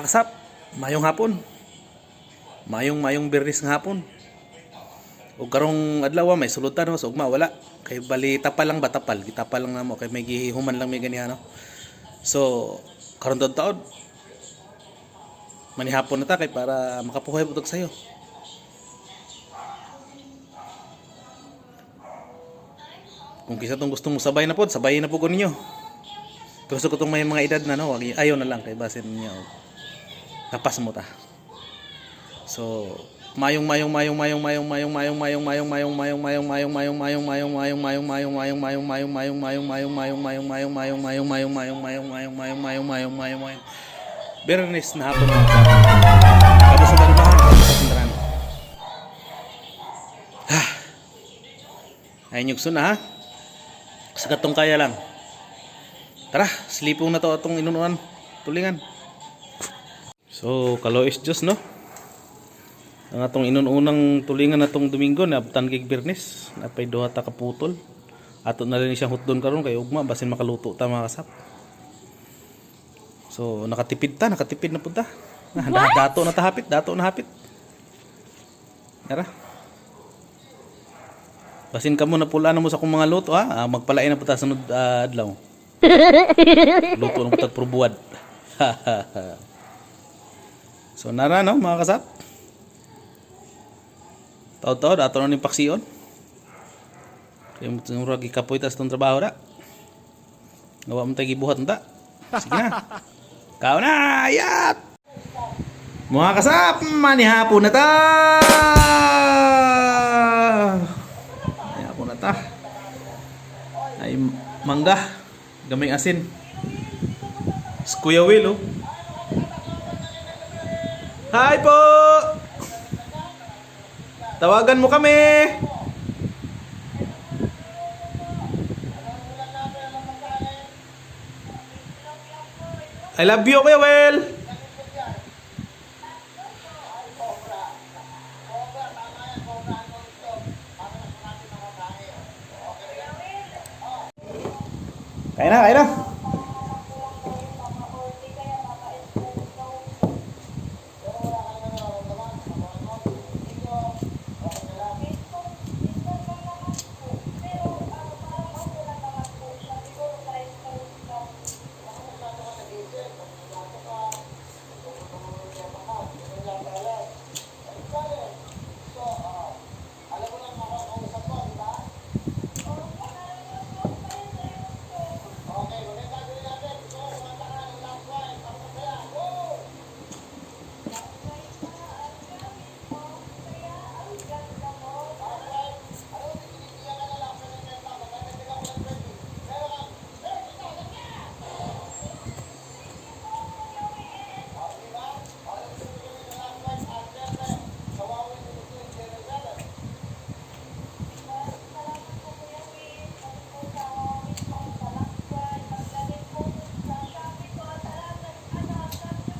kasap, mayong hapon. Mayong Bernis nga hapon. O karong adlaw may sulutan no, so ugma wala. Kay bali tapal lang ba tapal, gitapal lang namo kay may gihuman lang may ganihan no. So karon taon manihapon na ta kay para makapuhay putog sayo. Kung kisa tong gustong sabay na pod, sabay na po ko ninyo. Gusto ko tong may mga edad na no, wag ayaw na lang kay basin niya. Tapas mo ta. So mayong Bernis na hapon mga kabusugan ba sa tindahan. Ay nyugso na ha. Sa katong kaya lang. Tara, slipong na to atong inunuan. Tulingan. So, kalois Diyos no. Ang atong inununang tulingan natong Domingo na abtan kay Bernis. Napay duha ta kaputol. Ato na rin siyang hutdon karon kay ugma basin makaluto ta mga kasap. So, nakatipid na punta. Dato na hapit. Tara. Basin ka mo na pula na mo sa kong mga luto ha. Magpalain na po ta sunod adlaw. Luto ng putag probuad. So nara no mga kasap. Taod-taod ato na ning paksiyon. Kaya mo murag ikapoy ta sa tong trabaho da. Gawa mo tay gibuhat unta. Sige na. Kao na, ayat! Mga kasap, manihapon na ta! Manihapon na ta. Ay mangga, gamay asin. Kuya Will, oh. Hi po! Tawagan mo kami! I love you, Kuya Will! Kaya na.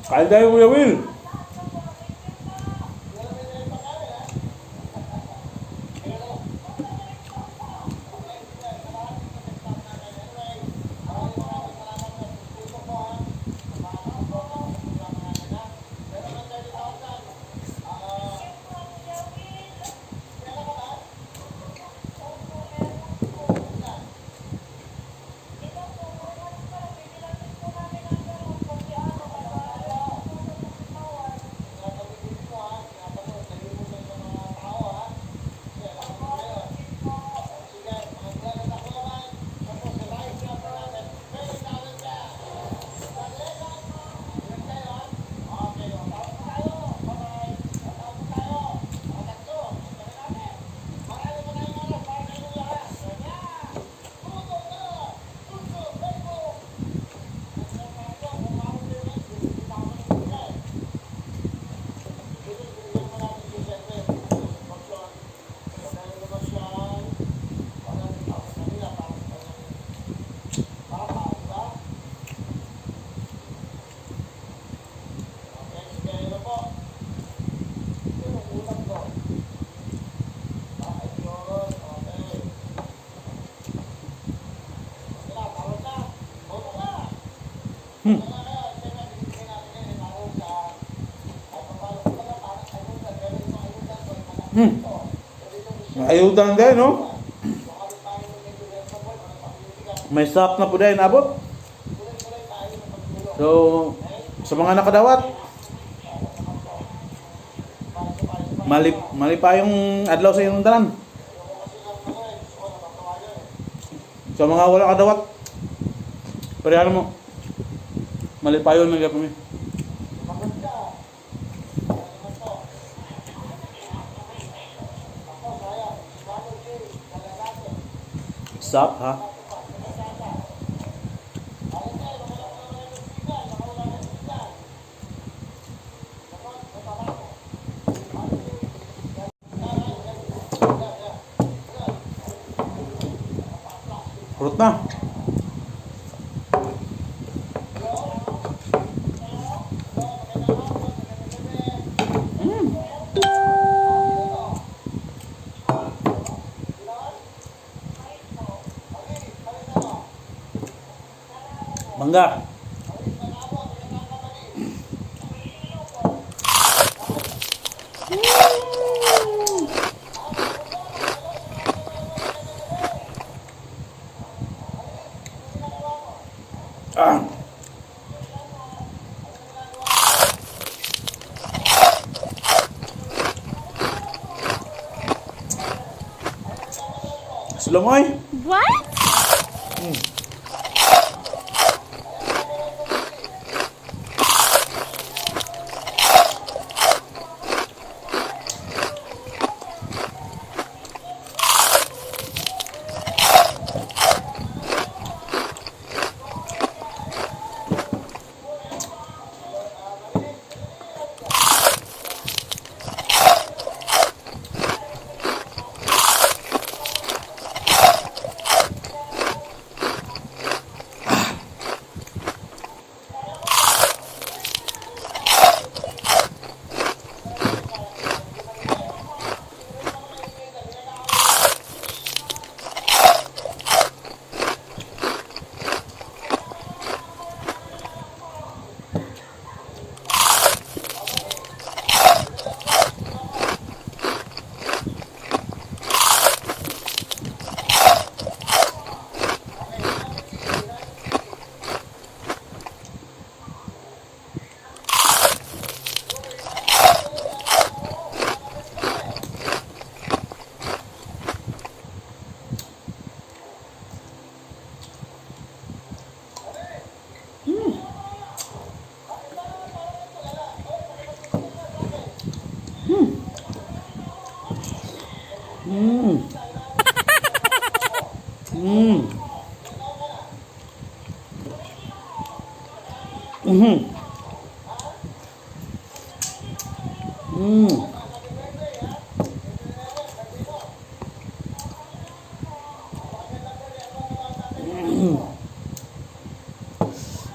Kain tayo, Kuya Will. Ayudan guys, no? May stop na po dahil nabot. So, sa mga nakadawat, mali pa yung adlaw sa inyong tanan. Sa mga wala kadawat, parehan mo. Mali pa yun, nagyap kami. Stop, ha? Kurot na. Mangga. Ah. Sulamoy. What?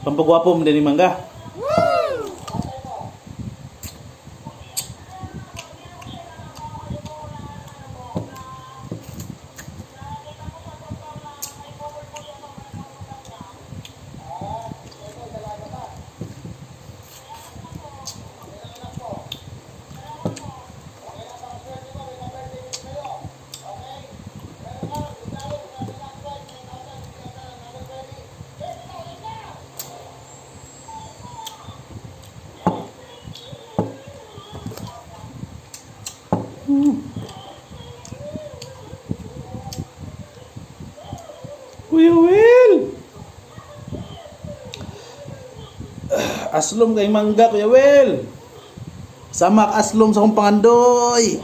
Pampagwapo mo din ni Mangga. Kuya Will! Aslom kay Mangga, Kuya Will! Samak aslom sa kong pangandoy!